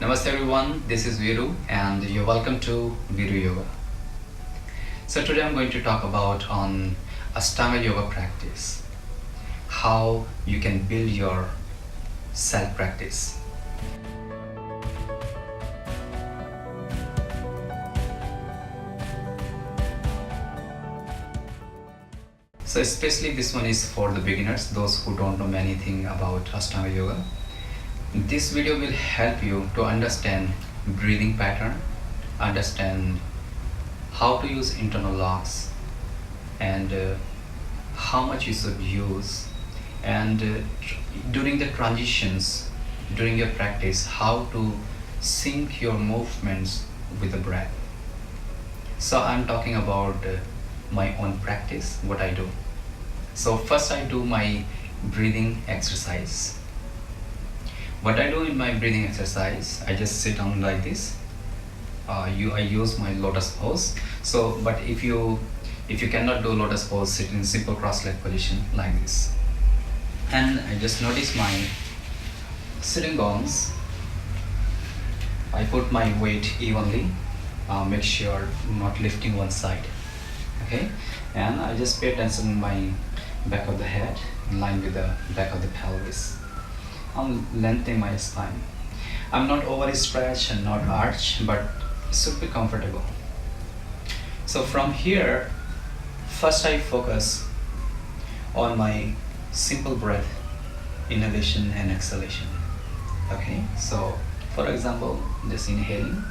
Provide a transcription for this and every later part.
Namaste everyone, this is Viru and you're welcome to Viru Yoga. So today I'm going to talk about on Ashtanga Yoga Practice, how you can build your self-practice. So especially this one is for the beginners, those who don't know anything about Ashtanga Yoga. This video will help you to understand breathing pattern, understand how to use internal locks and how much you should use, and during the transitions, during your practice, how to sync your movements with the breath. So I'm talking about my own practice, what I do. So first I do my breathing exercise. What I do in my breathing exercise, I just sit down like this. I use my lotus pose. So, but if you cannot do lotus pose, sit in simple cross-leg position like this. And I just notice my sitting bones. I put my weight evenly. Make sure not lifting one side. Okay, and I just pay attention to my back of the head in line with the back of the pelvis. I'm lengthening my spine. I'm not overstretched and not arch, but it should be comfortable. So from here, first I focus on my simple breath, inhalation and exhalation. Okay, so for example, just inhaling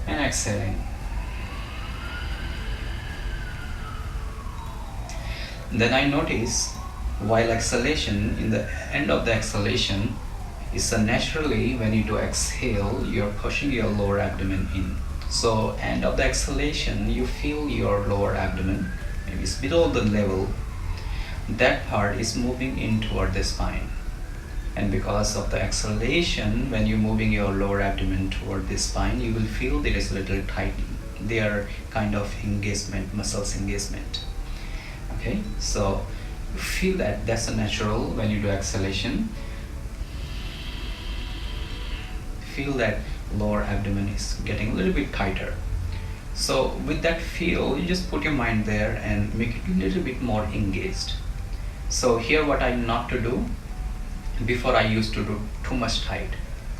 and exhaling. Then I notice while exhalation, in the end of the exhalation, is naturally when you do exhale, you're pushing your lower abdomen in. So end of the exhalation, you feel your lower abdomen, maybe it's below the level. That part is moving in toward the spine. And because of the exhalation, when you're moving your lower abdomen toward the spine, you will feel there is a little tightening. They are kind of engagement, muscles engagement. Okay, so feel that that's a natural when you do exhalation. Feel that lower abdomen is getting a little bit tighter. So with that feel, you just put your mind there and make it a little bit more engaged. So here what I not to do, before I used to do too much tight.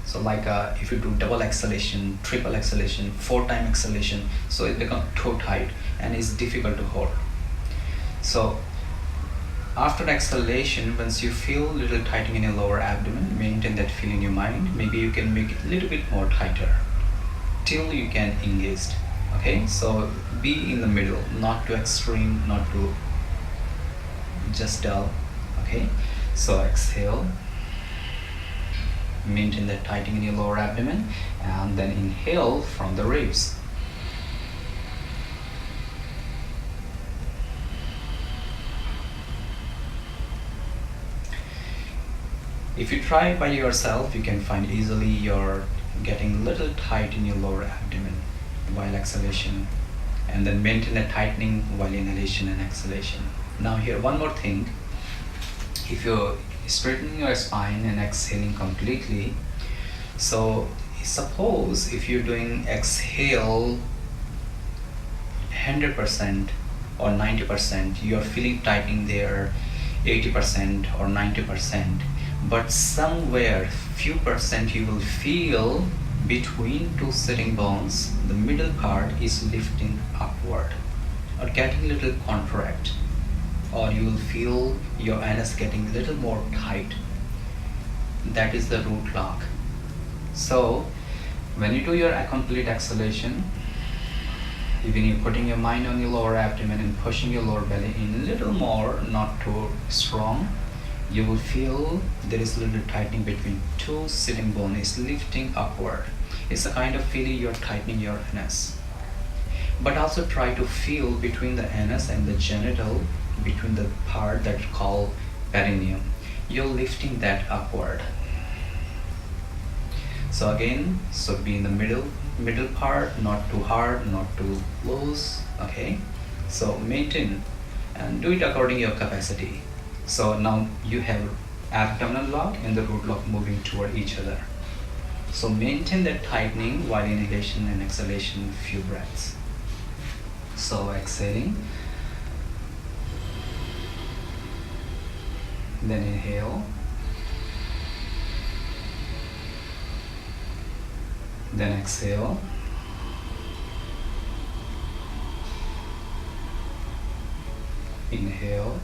So like if you do double exhalation, triple exhalation, 4-time exhalation, so it becomes too tight and it's difficult to hold. So after exhalation, once you feel a little tightening in your lower abdomen, maintain that feel in your mind. Maybe you can make it a little bit more tighter till you can engage. Okay, so be in the middle, not too extreme, not too just dull. Okay, so exhale, maintain that tightening in your lower abdomen, and then inhale from the ribs. If you try by yourself, you can find easily you're getting a little tight in your lower abdomen while exhalation, and then maintain a tightening while inhalation and exhalation. Now here one more thing, if you're straightening your spine and exhaling completely, so suppose if you're doing exhale 100% or 90%, you're feeling tightening there 80% or 90%, but somewhere few percent you will feel between two sitting bones, the middle part is lifting upward or getting a little contract, or you will feel your anus getting a little more tight. That is the root lock. So when you do your complete exhalation, even you're putting your mind on your lower abdomen and pushing your lower belly in a little more, not too strong, you will feel there is a little tightening between two sitting bones, lifting upward. It's a kind of feeling you're tightening your anus. But also try to feel between the anus and the genital, between the part that's called perineum. You're lifting that upward. So again, so be in the middle part, not too hard, not too loose. Okay, so maintain and do it according to your capacity. So now you have abdominal lock and the root lock moving toward each other. So maintain that tightening while inhalation and exhalation, few breaths. So exhaling, then inhale, then exhale, inhale,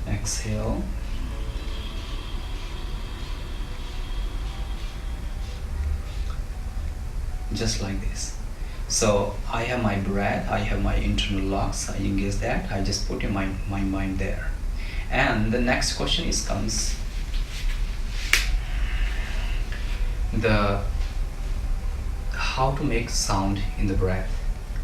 exhale, just like this. So I have my breath, I have my internal locks, I engage that, I just put in my mind there. And the next question comes the how to make sound in the breath,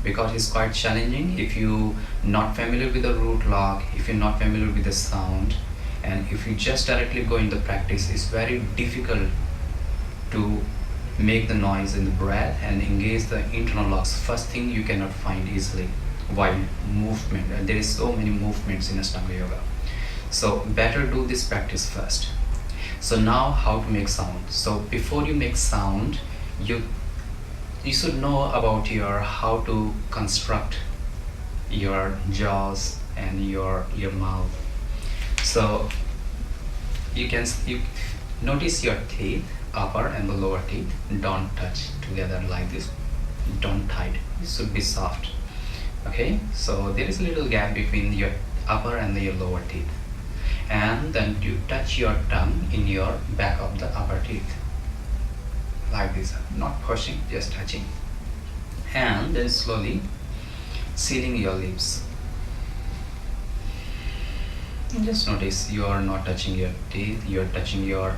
because it's quite challenging if you not familiar with the root lock, if you're not familiar with the sound, and if you just directly go in the practice, it's very difficult to make the noise in the breath and engage the internal locks. First thing you cannot find easily while movement, and there is so many movements in Ashtanga Yoga. So better do this practice first. So now how to make sound. So before you make sound, you should know about your how to construct your jaws and your mouth. So you notice your teeth, upper and the lower teeth don't touch together like this, don't tight, it should be soft. Okay, so there is a little gap between your upper and your lower teeth, and then you touch your tongue in your back of the upper teeth like this, not pushing, just touching, and then slowly sealing your lips. And just notice you are not touching your teeth, you are touching your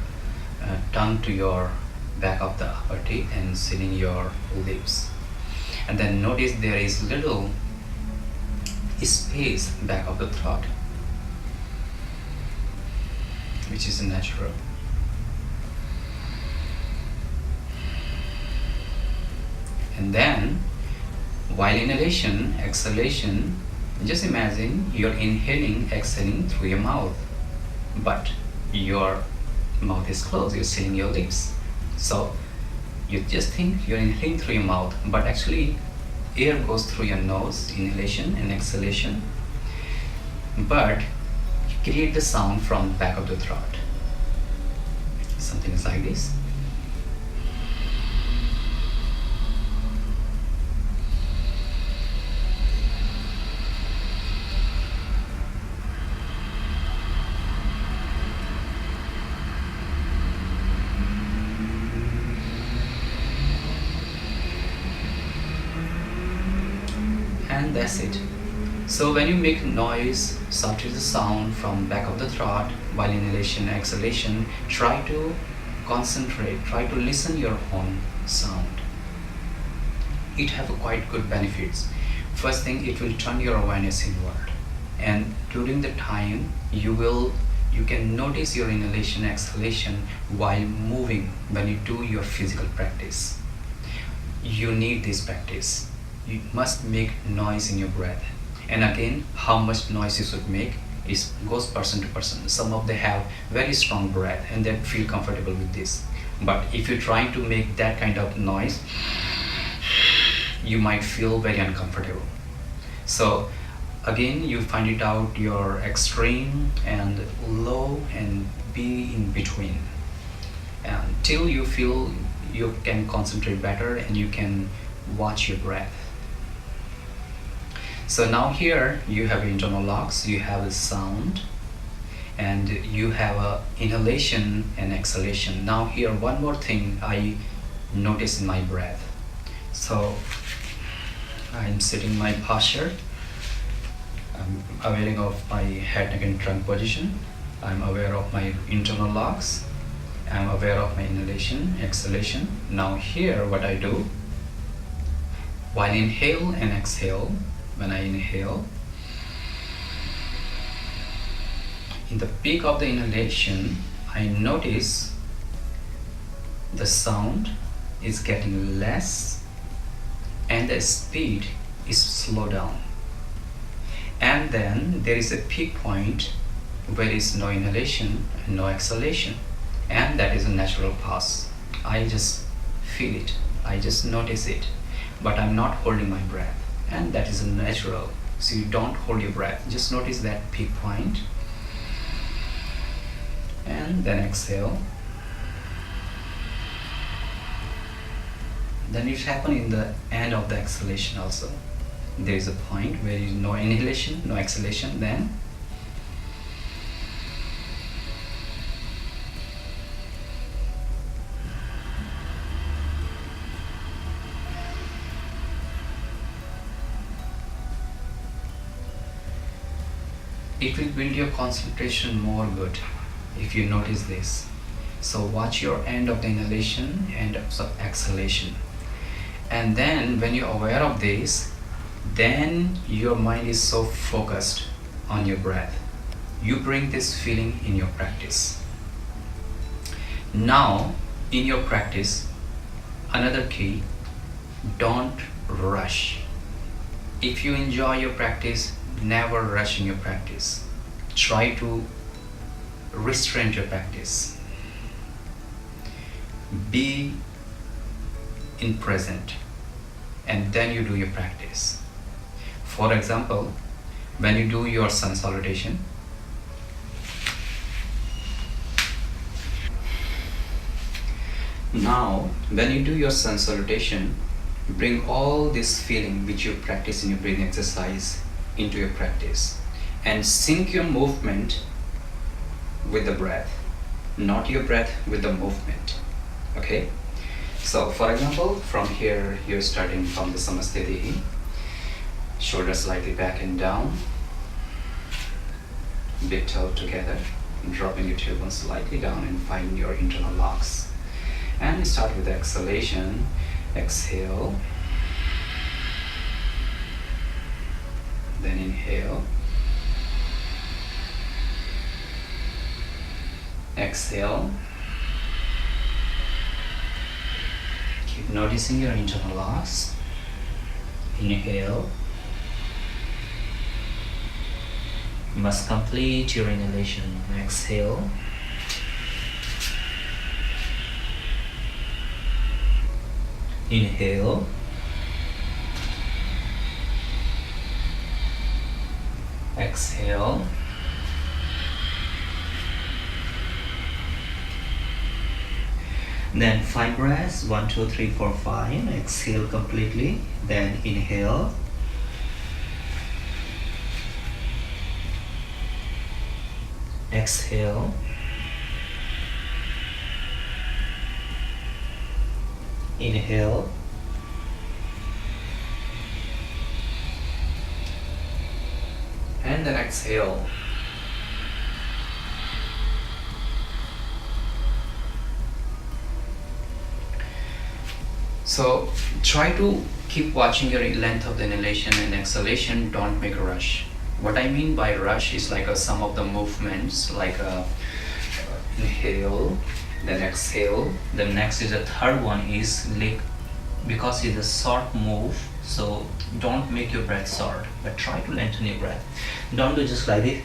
tongue to your back of the upper teeth and sealing your lips. And then notice there is little space back of the throat, which is natural. And then while inhalation, exhalation, just imagine you're inhaling, exhaling through your mouth, but your mouth is closed, you're sealing your lips. So you just think you're inhaling through your mouth, but actually air goes through your nose, inhalation and exhalation, but you create the sound from back of the throat. Something is like this. And that's it. So when you make noise, substitute the sound from back of the throat while inhalation and exhalation, try to concentrate, try to listen your own sound. It have quite good benefits. First thing, it will turn your awareness inward, and during the time you can notice your inhalation and exhalation while moving when you do your physical practice. You need this practice. You must make noise in your breath. And again, how much noise you should make goes person to person. Some of them have very strong breath and they feel comfortable with this. But if you're trying to make that kind of noise, you might feel very uncomfortable. So again, you find it out your extreme and low and be in between until you feel you can concentrate better and you can watch your breath. So now here you have internal locks, you have a sound, and you have a inhalation and exhalation. Now here one more thing I notice in my breath. So I'm sitting my posture, I'm aware of my head, neck and trunk position, I'm aware of my internal locks, I'm aware of my inhalation, exhalation. Now here what I do, while inhale and exhale, when I inhale, in the peak of the inhalation, I notice the sound is getting less and the speed is slow down. and then there is a peak point where is no inhalation and no exhalation, and that is a natural pause. I just feel it, I just notice it, but I'm not holding my breath, and that is natural. So you don't hold your breath, just notice that peak point, and then exhale. Then it happens in the end of the exhalation also. There is a point where there is no inhalation, no exhalation, then it will build your concentration more good if you notice this. So watch your end of the inhalation and of the exhalation, and then when you're aware of this, then your mind is so focused on your breath. You bring this feeling in your practice. Now in your practice, another key, don't rush. If you enjoy your practice, never rush in your practice. Try to restrain your practice. Be in present, and then you do your practice. For example, when you do your sun salutation, now when you do your sun salutation, bring all this feeling which you practice in your breathing exercise into your practice, and sync your movement with the breath, not your breath with the movement. Okay, so for example, from here you're starting from the Samasthiti, shoulders slightly back and down, big toe together, dropping your tailbone slightly down and find your internal locks. And start with the exhalation. Exhale, then inhale, exhale. Keep noticing your internal locks. Inhale. You must complete your inhalation. Exhale. Inhale. Exhale. Then 5 breaths, 1, 2, 3, 4, 5. Exhale completely. Then inhale. Exhale. Inhale. And then exhale. So try to keep watching your length of the inhalation and exhalation. Don't make a rush. What I mean by rush is like some of the movements, like inhale, then exhale. The next is a third one is like, because it's a short move, so don't make your breath short, but try to lengthen your breath. Don't do just like this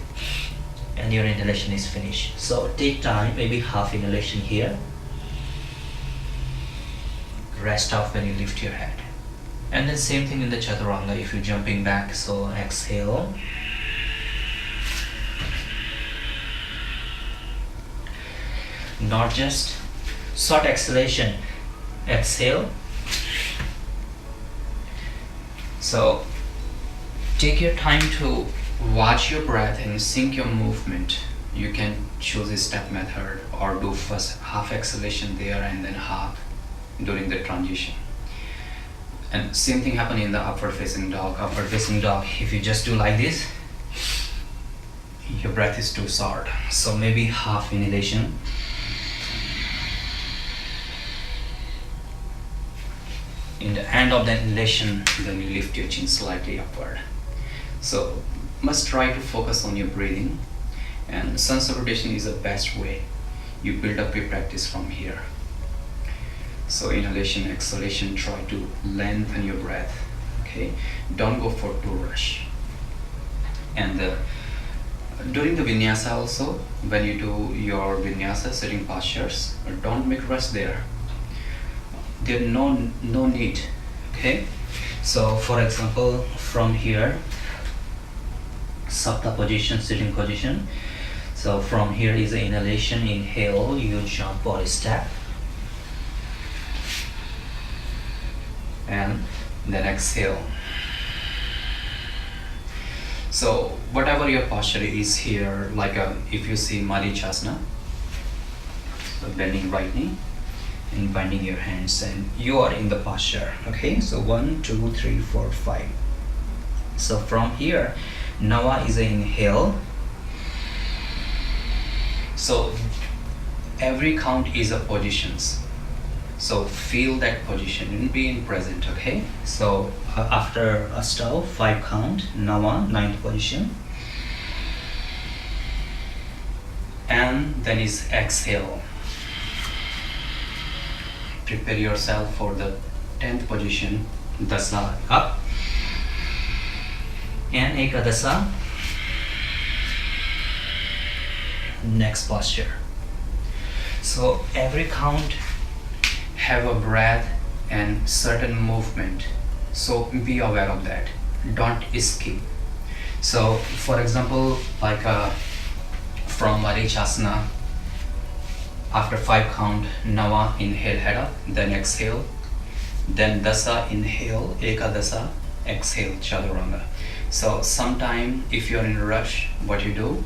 and your inhalation is finished. So take time, maybe half inhalation here. Rest off when you lift your head. And then same thing in the Chaturanga if you're jumping back. So exhale. Not just short exhalation. Exhale. So take your time to watch your breath and sync your movement. You can choose a step method or do first half exhalation there and then half during the transition. And same thing happen in the upward facing dog. Upward facing dog, if you just do like this, your breath is too short. So maybe half inhalation. In the end of the inhalation, then you lift your chin slightly upward. So must try to focus on your breathing, and sun salutation is the best way. You build up your practice from here. So inhalation, exhalation, try to lengthen your breath. Okay, don't go for too rush. And during the vinyasa also, when you do your vinyasa sitting postures, don't make rest there. There's no need. Okay, so for example, from here, Sapta position, sitting position. So from here is the inhalation. Inhale, you jump or step, and then exhale. So whatever your posture is here, like if you see Marichasana, so bending right knee and bending your hands, and you are in the posture. Okay, so 1, 2, 3, 4, 5. So from here, Nava is an inhale. So every count is a positions. So feel that position and be in present. Okay, so after a stop, 5 count, Nava, 9th position, and then is exhale. Prepare yourself for the 10th position, Dasa, up, and Ekadasa, next posture. So every count have a breath and certain movement, so be aware of that, don't skip. So for example, like from Marichasana, after 5 count, Nava, inhale, head up, then exhale, then Dasa, inhale, Ekadasa, exhale, Chaturanga. So sometime if you're in a rush, what you do,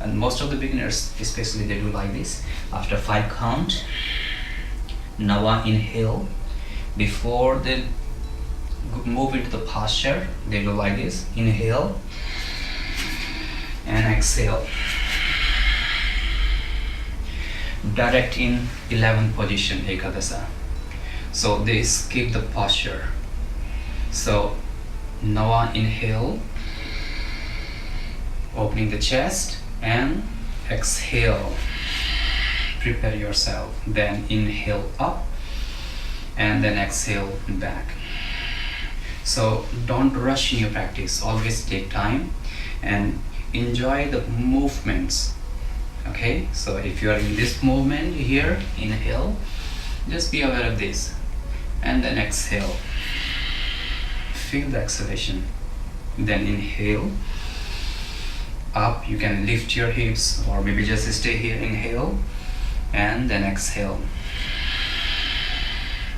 and most of the beginners especially, they do like this. After 5 count, Nava, inhale. Before they move into the posture, they do like this, inhale and exhale. Direct in 11th position, Ekadasa. So they skip the posture. So Nava, inhale, opening the chest, and exhale. Prepare yourself. Then inhale up, and then exhale back. So don't rush in your practice. Always take time and enjoy the movements. Okay, so if you are in this movement here, inhale, just be aware of this, and then exhale. Feel the exhalation. Then inhale up. You can lift your hips, or maybe just stay here. Inhale and then exhale,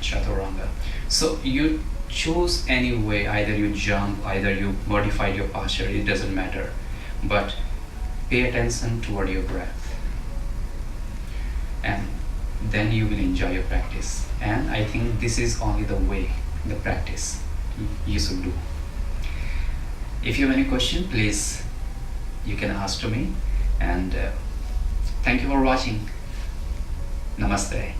Chaturanga. So you choose any way, either you jump, either you modify your posture, it doesn't matter, but pay attention toward your breath, and then you will enjoy your practice. And I think this is only the way, the practice you should do. If you have any question, please you can ask to me, and thank you for watching. Namaste.